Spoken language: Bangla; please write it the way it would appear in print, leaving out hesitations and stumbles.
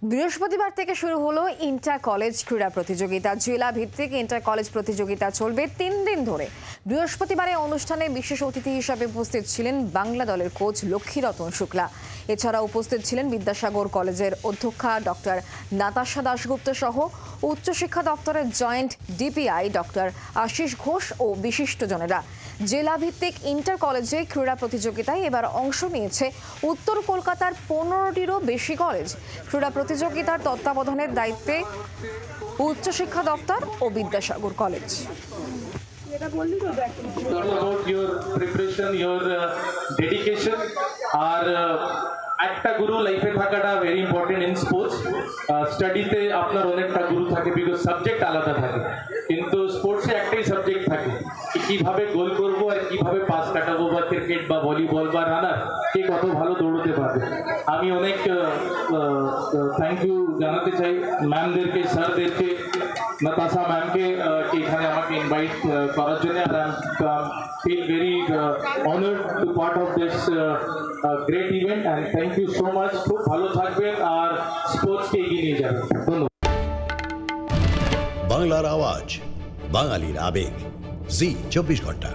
বৃহস্পতিবার থেকে শুরু হলো ইন্টার কলেজ ক্রীড়া প্রতিযোগিতা। জেলা ভিত্তিক ইন্টার কলেজ প্রতিযোগিতা চলবে 3 দিন ধরে। বৃহস্পতিবারে অনুষ্ঠানে বিশেষ অতিথি হিসেবে উপস্থিত ছিলেন বাংলা দলের কোচ লক্ষ্মীরতন শুক্লা। এছাড়া উপস্থিত ছিলেন বিদ্যাসাগর কলেজের অধ্যক্ষা ডক্টর নাতাশা দাশগুপ্ত সহ উচ্চশিক্ষা দপ্তরের joint DPI doctor Ashis Ghosh ও বিশিষ্টজনেরা। জেলা ভিত্তিক ইন্টার কলেজে ক্রীড়া প্রতিযোগিতায় এবার অংশ নিয়েছে উত্তর কলকাতার 15টিরও বেশি কলেজ। ক্রীড়া প্রতিযোগিতার তত্ত্বাবধানের দায়িত্বে উচ্চশিক্ষা দপ্তর ও বিদ্যাসাগর কলেজ। একটা গুরু লাইফে থাকাটা ভেরি ইম্পর্টেন্ট ইন স্পোর্টস। স্টাডিতে আপনার অনেকটা গুরু থাকে, বিকজ সাবজেক্ট আলাদা থাকে, কিন্তু স্পোর্টসে একটাই সাবজেক্ট থাকে, কিভাবে গোল করবো আর কিভাবে পাস কাটাবো, বা ক্রিকেট বা ভলিবল বা রানার কে কত ভালো দৌড়তে পারবে। আমি অনেক থ্যাংক ইউ জানাতে চাই ম্যামদেরকে, স্যারদেরকে, নাতাশা ম্যামকে এখানে আমাকে ইনভাইট করার জন্য। আর feel very honored to part of this great event, and thank you so much. খুব ভালো থাকবেন আর স্পোর্টসকে এগিয়ে নিয়ে যাবেন। ধন্যবাদ। বাংলার আওয়াজ, বাঙালির আবেগ, জি 24 ঘন্টা।